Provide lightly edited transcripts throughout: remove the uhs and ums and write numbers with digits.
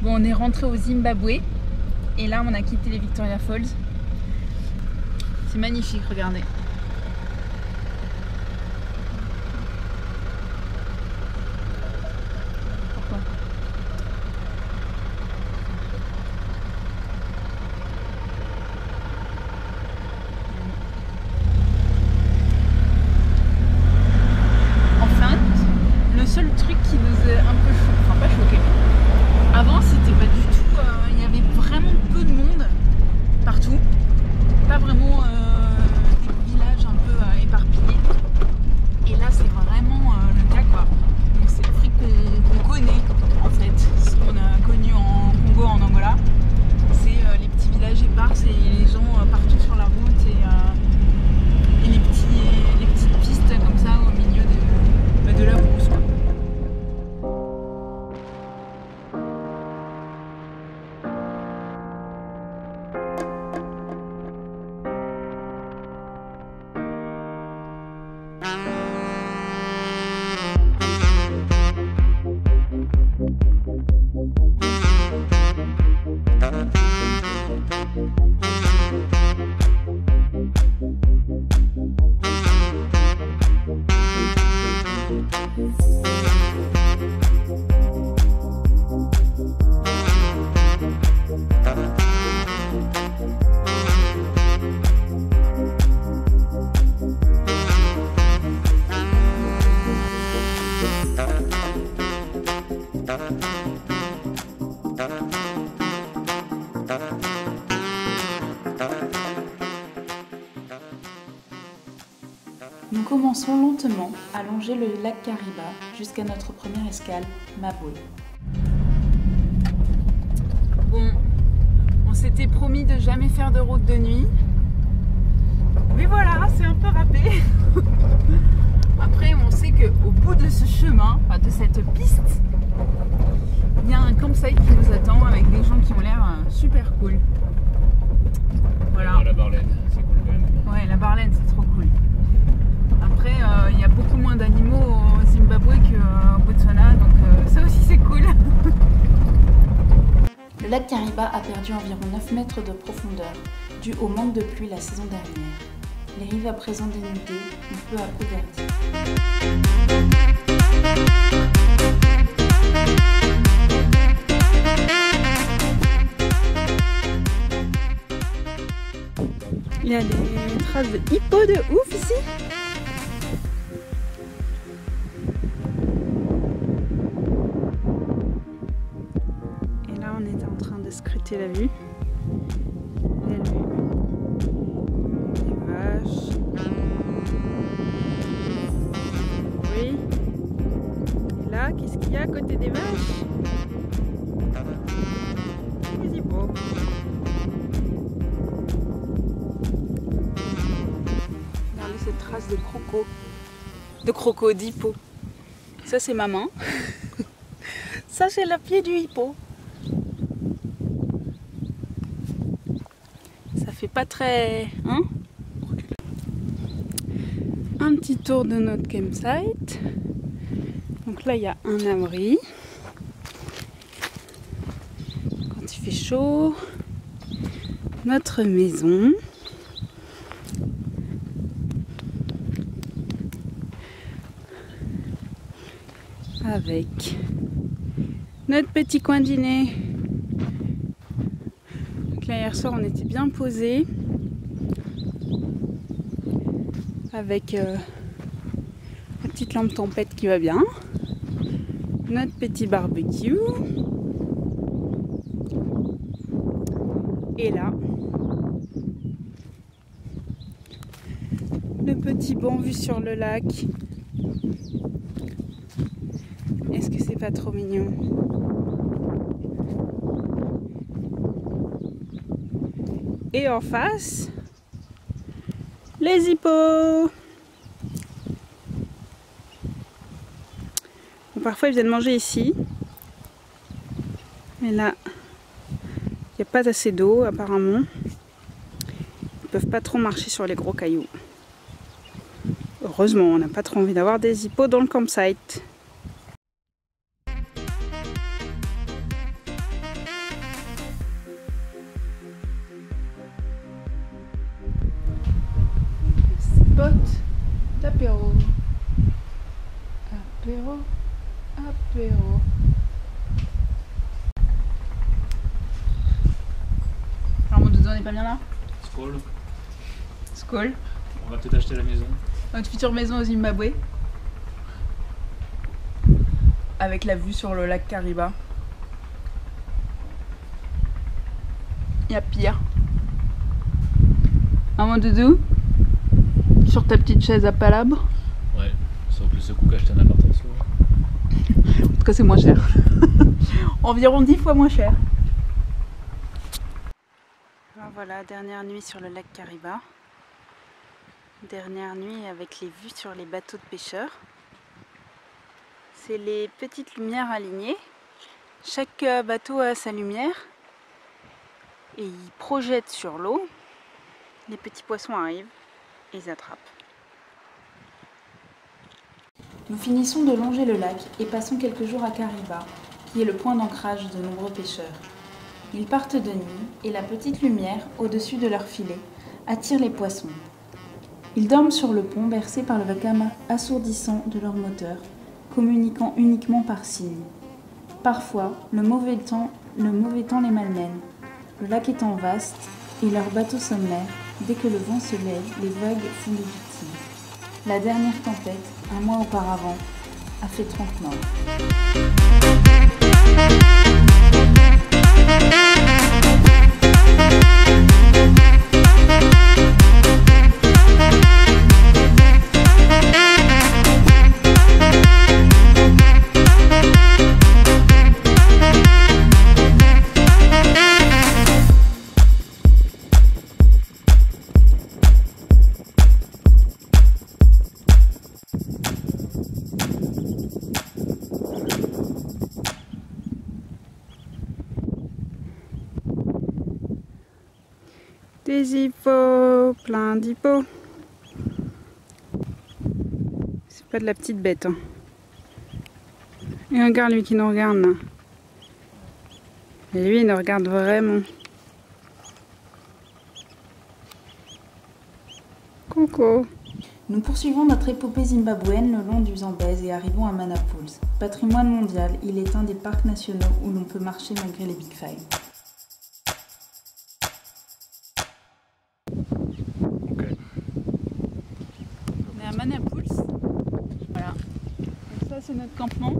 Bon, on est rentré au Zimbabwe et là on a quitté les Victoria Falls. C'est magnifique, regardez. Pourquoi ? En fait, le seul truc qui nous a un peu choqué, enfin pas choqué, avant c'était pas du tout, il y avait vraiment peu de monde partout, pas vraiment des villages un peu éparpillés, et là c'est vraiment le cas quoi. Donc c'est l'Afrique qu'on connaît en fait, ce qu'on a connu en Congo, en Angola, c'est les petits villages épars et les gens partout sur la route et les petites pistes comme ça au milieu de la brousse quoi. Nous commençons lentement à longer le lac Kariba jusqu'à notre première escale, Mabwe. Bon, on s'était promis de jamais faire de route de nuit. Mais voilà, c'est un peu râpé. Après, on sait qu'au bout de ce chemin, enfin de cette piste, il y a un campsite qui nous attend avec des gens qui ont l'air super cool. Voilà. La Barlaine, c'est cool quand même. Ouais, la Barlaine, c'est trop cool. Après, il y a beaucoup moins d'animaux au Zimbabwe qu'au Botswana, donc ça aussi c'est cool. Le lac Kariba a perdu environ 9 mètres de profondeur, dû au manque de pluie la saison dernière. Les rives à présent dénudées ont peu à peu verdi. Il y a des traces de hippo de ouf ici. Et là, on était en train de scruter la vue. Belle vue. Des vaches. Oui. Et là, qu'est-ce qu'il y a à côté des vaches? Des hippos. Regardez cette trace de croco d'hippo. Ça c'est ma main. Ça c'est le pied du hippo. Ça fait pas très... Hein? Un petit tour de notre campsite. Donc là il y a un abri. Quand il fait chaud. notre maison. Avec notre petit coin dîner. Donc là hier soir on était bien posés avec la petite lampe tempête qui va bien, notre petit barbecue et là le petit banc vue sur le lac. Est-ce que c'est pas trop mignon? Et en face, les hippos. Bon, parfois ils viennent manger ici. Mais là, il n'y a pas assez d'eau apparemment. Ils peuvent pas trop marcher sur les gros cailloux. Heureusement, on n'a pas trop envie d'avoir des hippos dans le campsite. Spot d'apéro. Apéro, apéro. Alors mon doudou, on n'est pas bien là? Skål. Skål. On va peut-être acheter la maison. Notre future maison au Zimbabwe. Avec la vue sur le lac Kariba. Il y a pire. Ah mon doudou? Sur ta petite chaise à palabre. Ouais, sauf que ce coup qu'acheter un appart en soi. En tout cas c'est moins cher. Environ 10 fois moins cher. Alors voilà, dernière nuit sur le lac Kariba. Dernière nuit avec les vues sur les bateaux de pêcheurs. C'est les petites lumières alignées. Chaque bateau a sa lumière. Et il projette sur l'eau. Les petits poissons arrivent et ils attrapent. Nous finissons de longer le lac et passons quelques jours à Kariba, qui est le point d'ancrage de nombreux pêcheurs. Ils partent de nuit et la petite lumière, au-dessus de leur filet, attire les poissons. Ils dorment sur le pont bercés par le vacarme assourdissant de leur moteur, communiquant uniquement par signes. Parfois, le mauvais temps les malmène. Le lac étant vaste et leur bateau sommaire, dès que le vent se lève, les vagues font des victimes. La dernière tempête, un mois auparavant, a fait 30 morts. Des hippos, plein d'hippos. C'est pas de la petite bête. Hein. Et regarde lui qui nous regarde là. Et lui il nous regarde vraiment. Coucou. Nous poursuivons notre épopée zimbabwéenne le long du Zambèze et arrivons à Mana Pools. Patrimoine mondial, il est un des parcs nationaux où l'on peut marcher malgré les Big Five. On est à Mana Pools. Voilà. Donc ça c'est notre campement.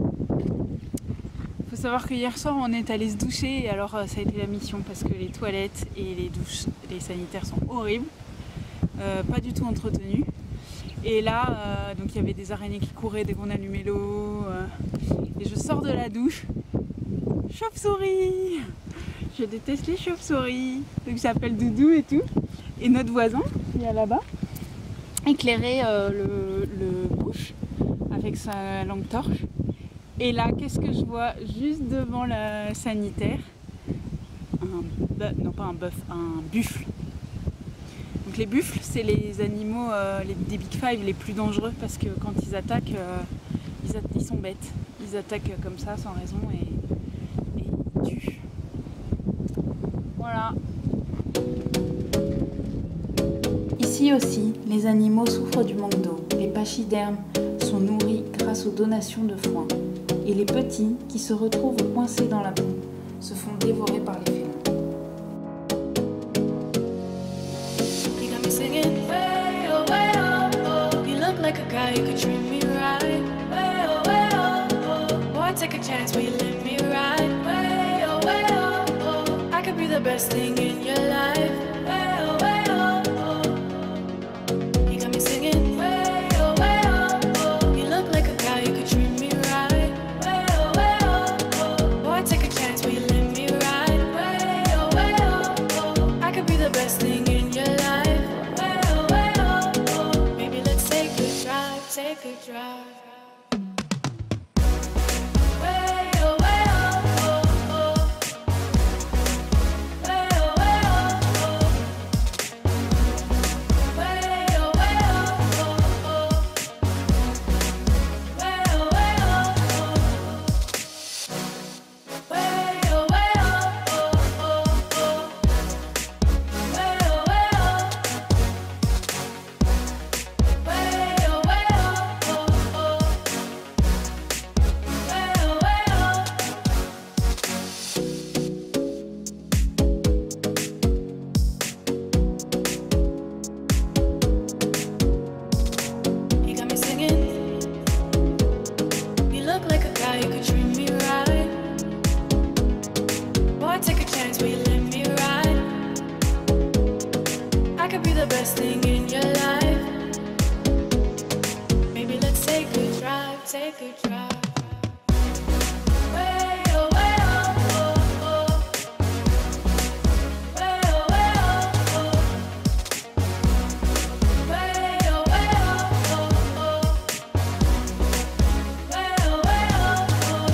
Il faut savoir que hier soir on est allé se doucher et alors ça a été la mission parce que les toilettes et les douches, les sanitaires sont horribles. Pas du tout entretenues. Et là, donc il y avait des araignées qui couraient dès qu'on allumait l'eau. Et je sors de la douche. Chauve-souris! Je déteste les chauves-souris. Donc j'appelle Doudou et tout. Et notre voisin, qui est là-bas, éclairait le bush avec sa lampe torche. Et là, qu'est-ce que je vois juste devant la sanitaire? Non pas un bœuf, un buffle. Donc les buffles, c'est les animaux des Big Five les plus dangereux parce que quand ils attaquent, ils sont bêtes. Ils attaquent comme ça sans raison et ils tuent. Voilà. Ici aussi, les animaux souffrent du manque d'eau. Les pachydermes sont nourris grâce aux donations de foin. Et les petits, qui se retrouvent coincés dans la boue, se font dévorer par les félins. You got me singing way oh way oh oh. You look like a guy who could treat me right. Way oh oh. Boy, take a chance, will you let me ride? Way oh oh. I could be the best thing in your life. Way oh oh. You got me singing way oh oh. You look like a guy who could treat me right. Way oh. Boy, take a chance, will you let me ride? Way oh. I could be the best thing in your life. Maybe let's take a drive, take a drive. Way oh, way oh, oh, oh. Way oh, way oh, oh. Way oh, way oh, oh, oh. Way oh, way oh, oh. Way oh, way oh, oh, oh. Way oh, way oh. Way oh, way oh, oh, oh. Way oh, way oh. You got me singing. You look like a guy who could treat me right. Boy, take a chance, will you let me ride? I could be the best thing in your life. Maybe let's take a drive, take a drive. Way oh, way oh, oh, oh. Way oh, way oh, oh. Way oh, way oh, oh, oh. Way oh, way oh, oh.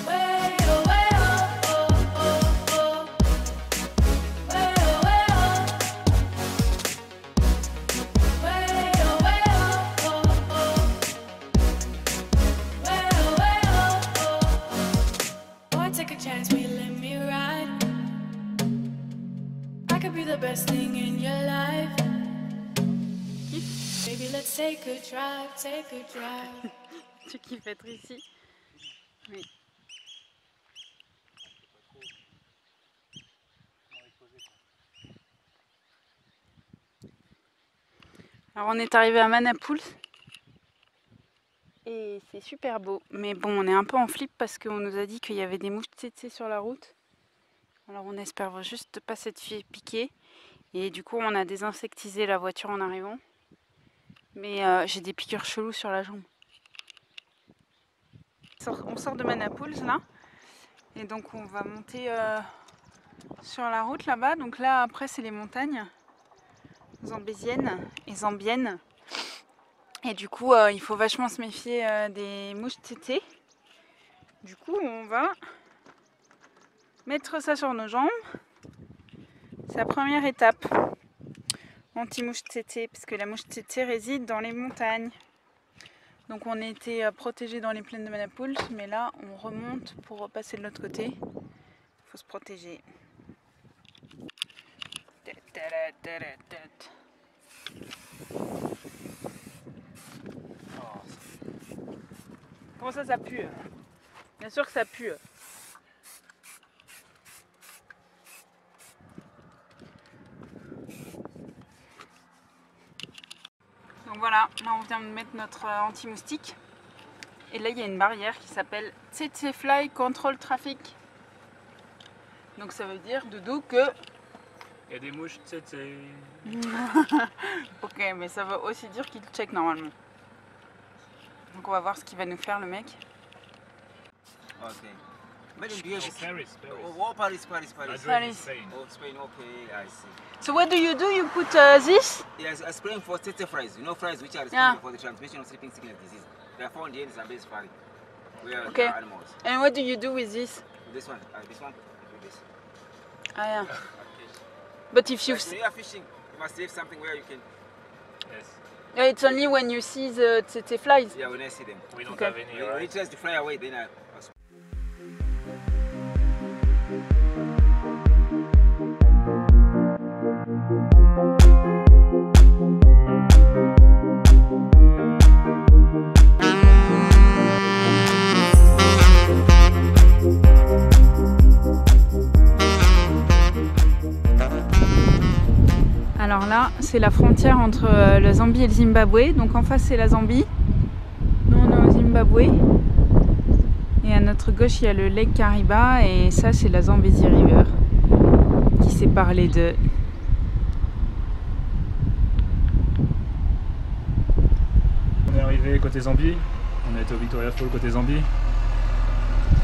Way oh, way oh, oh, oh. Way oh, way oh. Way oh, way oh, oh, oh. Way oh, way oh, oh. Boy, take a chance, will you let me ride? I could be the best thing in your life. Baby, let's take a drive, take a drive. Tu kiffes être ici? Oui. Alors on est arrivé à Manapouls et c'est super beau, mais bon on est un peu en flip parce qu'on nous a dit qu'il y avait des mouches tsetse sur la route. Alors on espère juste de pas s'être fait piquer et du coup on a désinsectisé la voiture en arrivant. Mais j'ai des piqûres cheloues sur la jambe. On sort de Manapouls là et donc on va monter sur la route là-bas. Donc là après c'est les montagnes zambéziennes et zambiennes. Et du coup il faut vachement se méfier des mouches tsetse. Du coup on va mettre ça sur nos jambes. C'est la première étape. Anti-mouche tsetse, parce que la mouche tsetse réside dans les montagnes. Donc on était protégés dans les plaines de Manapouls, mais là on remonte pour repasser de l'autre côté. Il faut se protéger. Comment ça pue? Bien sûr que ça pue. Donc voilà, là on vient de mettre notre anti-moustique. Et là il y a une barrière qui s'appelle Tsetse Fly Control Traffic. Donc ça veut dire Doudou que... Il y a des mouches tsetse. Ok, mais ça veut aussi dire qu'il check normalement. Donc on va voir ce qu'il va nous faire le mec. Ok. Made in Paris. Paris. Oh, Paris. Paris. Spain. Oh, Spain. Okay, I see. So what do? You put this? Yes, I spraying for tsetse flies. You know flies which are Yeah. responsible for the transmission of sleeping sickness disease. They are found here in Zambia Safari, where Okay. there are animals. And what do you do with this? This one, do this. Ah yeah. Okay. But if you... When you are fishing, you must save something where you can. Yes. It's only when you see the tsetse flies. Yeah, when I see them. We don't Okay. have any. When Right? it tries to fly away, then I. là, c'est la frontière entre la Zambie et le Zimbabwe. Donc en face, c'est la Zambie. Nous, on est au Zimbabwe. Et à notre gauche, il y a le Lake Kariba. Et ça, c'est la Zambezi River qui sépare les deux. On est arrivé côté Zambie. On a été au Victoria Falls côté Zambie.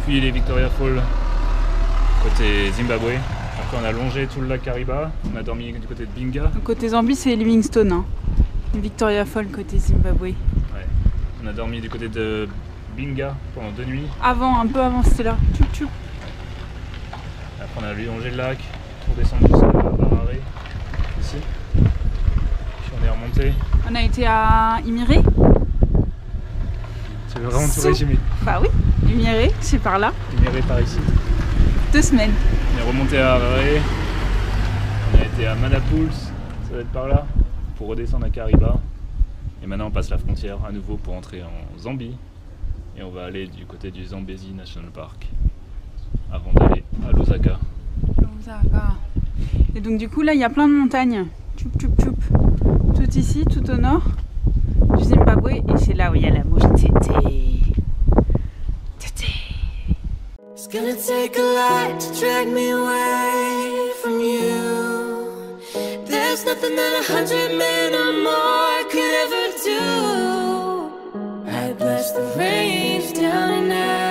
Puis les Victoria Falls côté Zimbabwe. Après on a longé tout le lac Kariba, on a dormi du côté de Binga. Donc, côté Zambie, c'est Livingstone. Hein. Victoria Falls côté Zimbabwe. Ouais. On a dormi du côté de Binga pendant 2 nuits. Un peu avant, c'était là. Tchoup, tchoup. Après on a longé le lac pour descendre jusqu'à Harare, ici. Puis on est remonté. On a été à Imiré. Tu veux vraiment tout résumer? Bah oui, Imiré, c'est par là. Imiré par ici. 2 semaines. On est remonté à Harare. On a été à Manapouls, ça va être par là, pour redescendre à Kariba. Et maintenant on passe la frontière à nouveau pour entrer en Zambie. Et on va aller du côté du Zambezi National Park avant d'aller à Lusaka. Et donc du coup là il y a plein de montagnes. Tchoup tchoup tchoup. Tout ici, tout au nord du Zimbabwe. Et c'est là où il y a la mouche tété. Tété. It's gonna take a lot to drag me away from you. There's nothing that 100 men or more could ever do. I'd blast the rains down and out.